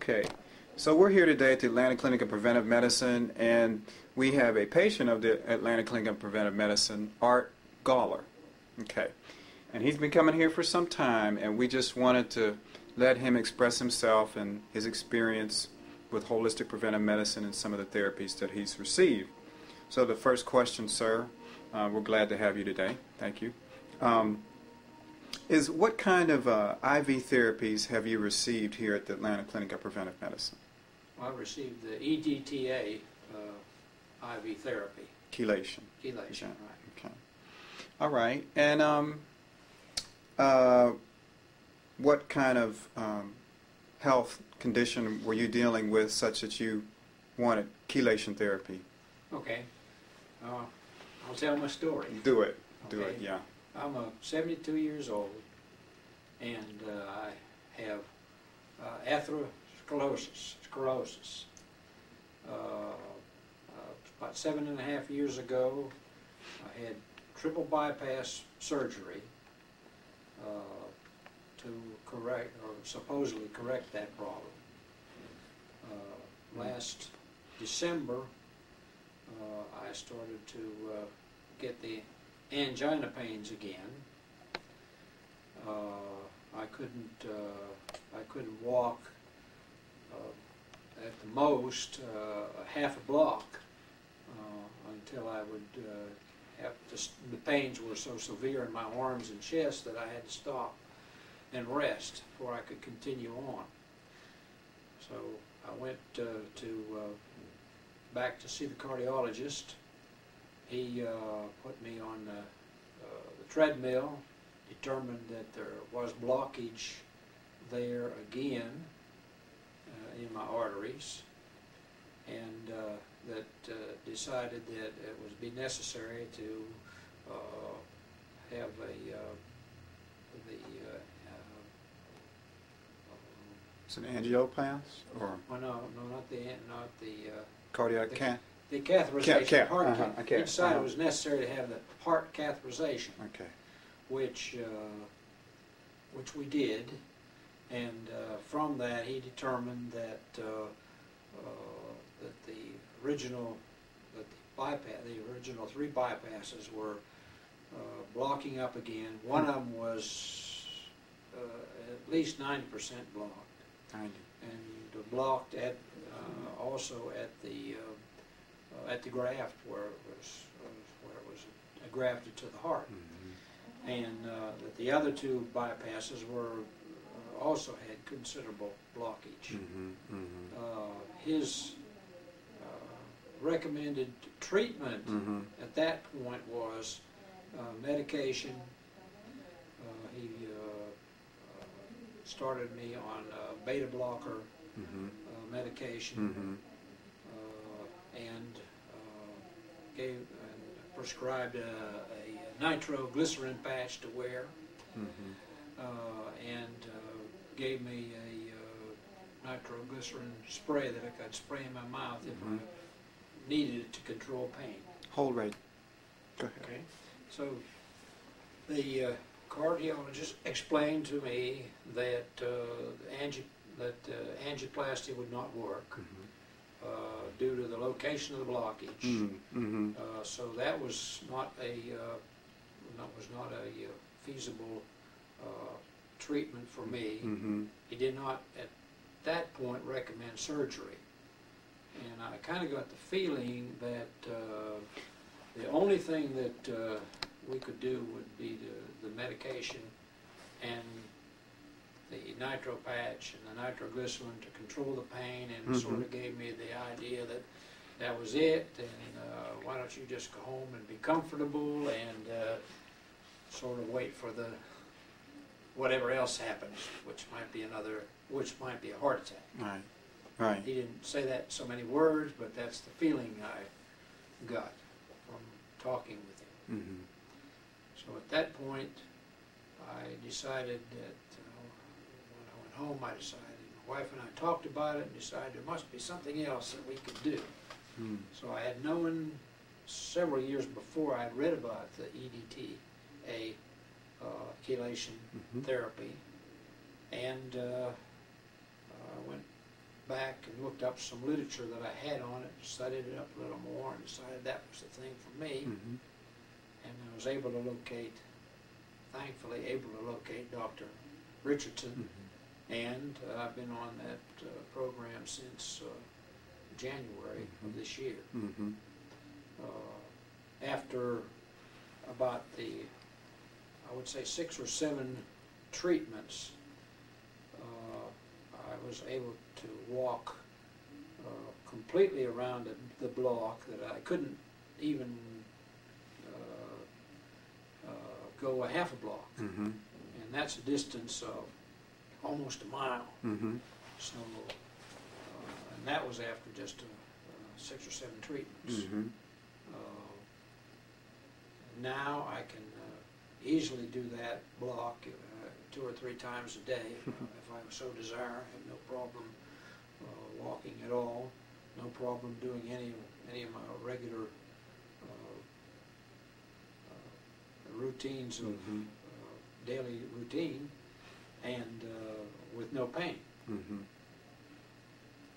Okay, so we're here today at the Atlanta Clinic of Preventive Medicine, and we have a patient of the Atlanta Clinic of Preventive Medicine, Art Goller. Okay, and he's been coming here for some time, and we just wanted to let him express himself and his experience with holistic preventive medicine and some of the therapies that he's received. So the first question, sir, we're glad to have you today. Thank you. Is what kind of IV therapies have you received here at the Atlanta Clinic of Preventive Medicine? Well, I received the EDTA IV therapy. Chelation. Chelation, right. Okay. All right. And what kind of health condition were you dealing with such that you wanted chelation therapy? Okay. I'll tell my story. Do it. Do Okay. it, yeah. I'm 72 years old, and I have atherosclerosis. About 7.5 years ago, I had triple bypass surgery to correct, or supposedly correct, that problem. Last December, I started to get the angina pains again. I couldn't walk at the most a half a block until I would have to, the pains were so severe in my arms and chest that I had to stop and rest before I could continue on. So I went back to see the cardiologist. He put me on the treadmill, determined that there was blockage there again in my arteries, and that decided that it would be necessary to have It's an angioplasty, or well, no, not the cardiac cath? the catheterization. Heart He decided it was necessary to have the heart catheterization. Okay. Which we did, and from that he determined that that the original three bypasses were blocking up again. One of them was at least 90% blocked, 90. and blocked at also at the graft where it was grafted to the heart. And that the other two bypasses were also had considerable blockage. His recommended treatment at that point was medication. He started me on beta blocker medication, and prescribed a nitroglycerin patch to wear, and gave me a nitroglycerin spray that I could spray in my mouth if I needed it to control pain. Hold right. Go ahead. Okay. So the cardiologist explained to me that angioplasty would not work due to the location of the blockage. So that was not a feasible treatment for me. He did not at that point recommend surgery, and I kind of got the feeling that the only thing that we could do would be the medication and the nitro patch and the nitroglycerin to control the pain, and sort of gave me the idea that that was it, and why don't you just go home and be comfortable and sort of wait for the whatever else happens, which might be a heart attack. Right. Right. He didn't say that in so many words, but that's the feeling I got from talking with him. So at that point, I decided that when I went home, I decided, my wife and I talked about it and decided there must be something else that we could do. So I had known several years before, I had read about the EDTA chelation therapy, and I went back and looked up some literature that I had on it, studied it up a little more, and decided that was the thing for me. Mm-hmm. And I was able to locate, thankfully able to locate Dr. Richardson, Mm-hmm. and I've been on that program since January of this year. Mm-hmm. After about I would say 6 or 7 treatments, I was able to walk completely around the block that I couldn't even go a half a block. Mm-hmm. And that's a distance of almost a mile. Mm-hmm. So, and that was after just 6 or 7 treatments. Mm-hmm. Now I can easily do that block 2 or 3 times a day if I so desire. I have no problem walking at all. No problem doing any of my regular routines of Mm-hmm. daily routine, and with no pain. Mm-hmm.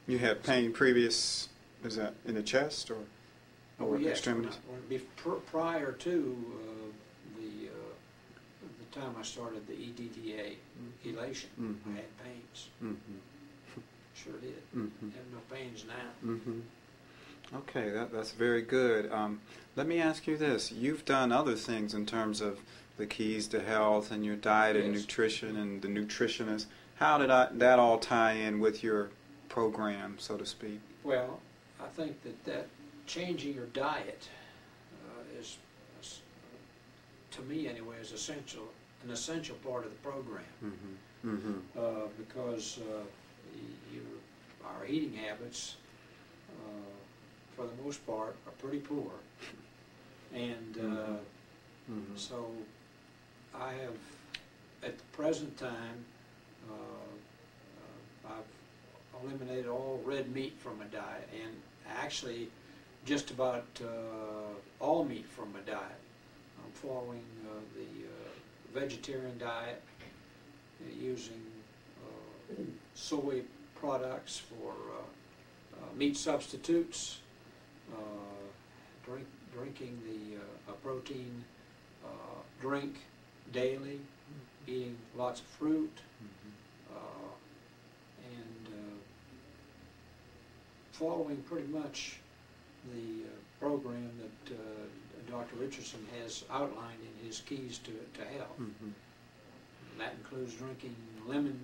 You had pain previous, is that in the chest or Yes, extremities? prior to the time I started the IV-Chelation, Mm-hmm. I had pains. Mm-hmm. Sure did. Mm-hmm. I have no pains now. Mm-hmm. Okay, that's very good. Let me ask you this. You've done other things in terms of the keys to health and your diet and Yes. nutrition and the nutritionist. How did that all tie in with your program, so to speak? Well, I think that changing your diet is, to me anyway, is an essential part of the program. Mm-hmm. Mm-hmm. Because our eating habits, for the most part, are pretty poor. And Mm-hmm. so I have, at the present time, I've eliminated all red meat from my diet, and actually just about all meat from my diet. I'm following the vegetarian diet, using soy products for meat substitutes, drinking the protein drink daily, eating lots of fruit, and following pretty much the program that Dr. Richardson has outlined in his Keys to Health. Mm-hmm. That includes drinking lemon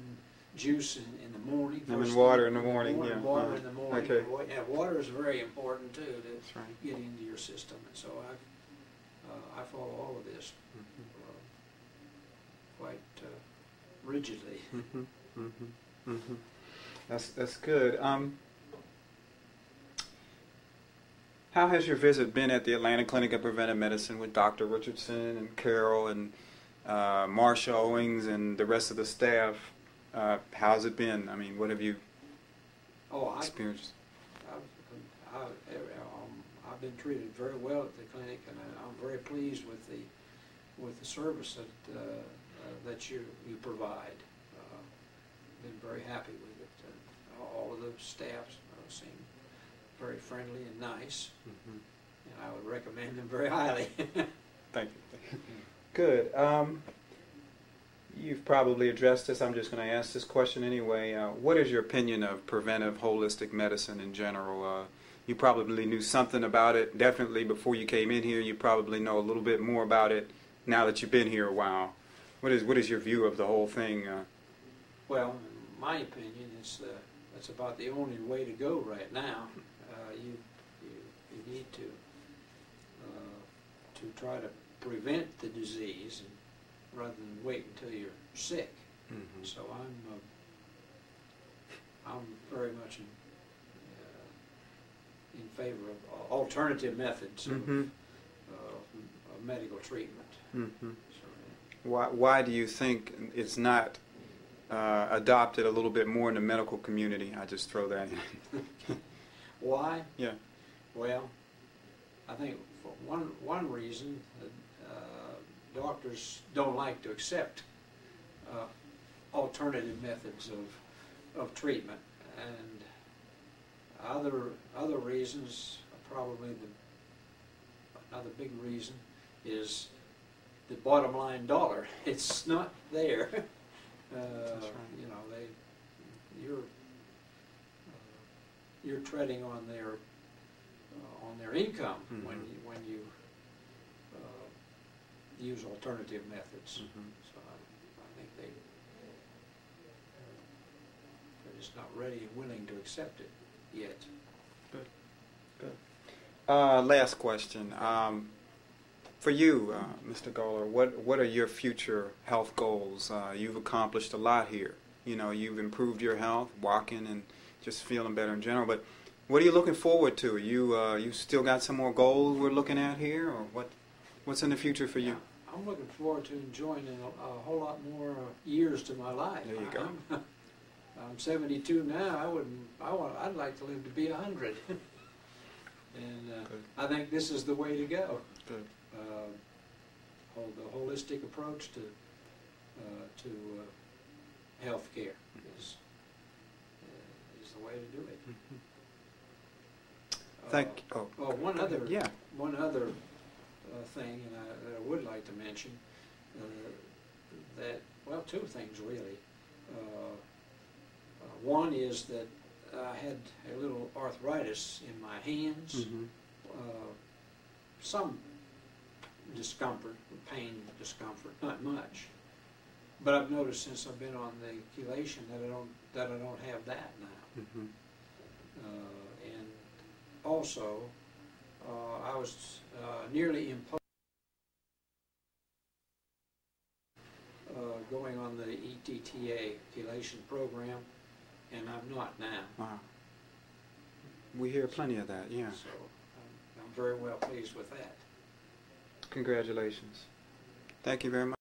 juice in the morning. Lemon water in the morning, yeah. Water in the morning. Okay. Yeah, water is very important too to That's right. get into your system, and so I follow all of this quite rigidly. Mm-hmm. Mm-hmm. Mm-hmm. That's good. How has your visit been at the Atlanta Clinic of Preventive Medicine with Dr. Richardson and Carol and Marsha Owings and the rest of the staff? How's it been? I mean, what have you experienced? I've been treated very well at the clinic, and I'm very pleased with the service that you provide. Been very happy with it. All of the staff seem very friendly and nice, Mm-hmm. and I would recommend them very highly. Thank you. Good. You've probably addressed this. I'm just going to ask this question anyway. What is your opinion of preventive holistic medicine in general? You probably knew something about it definitely before you came in here. You probably know a little bit more about it now that you've been here a while. What is your view of the whole thing? Well, in my opinion, that's about the only way to go right now. You need to try to prevent the disease, and rather than wait until you're sick. Mm-hmm. So I'm very much in favor of alternative methods Mm-hmm. of medical treatment. Mm-hmm. So, Why do you think it's not adopted a little bit more in the medical community? I just throw that in. why? Yeah. Well, I think for one reason, doctors don't like to accept alternative methods of treatment, and Other reasons, probably another big reason is the bottom line dollar. It's not there. That's right. You know, you're treading on their income Mm-hmm. when you use alternative methods. Mm-hmm. So I think they're just not ready and willing to accept it yet. Good. Good. Last question. For you, Mr. Goller, what are your future health goals? You've accomplished a lot here. You know, you've improved your health, walking and just feeling better in general. But what are you looking forward to? You still got some more goals we're looking at here, or what's in the future for you? Yeah, I'm looking forward to enjoying a whole lot more years to my life. There you go. I'm 72 now. I'd like to live to be 100. And I think this is the way to go. Good. The holistic approach to health care is the way to do it. Mm-hmm. Thank you. One other thing, and that I would like to mention, two things really. One is that I had a little arthritis in my hands, Mm-hmm. some discomfort, discomfort, not much. But I've noticed since I've been on the chelation that I don't have that now. Mm-hmm. And also, I was nearly imposed going on the ETTA chelation program, and I'm not now. Wow. We hear plenty of that, yeah. So I'm very well pleased with that. Congratulations. Thank you very much.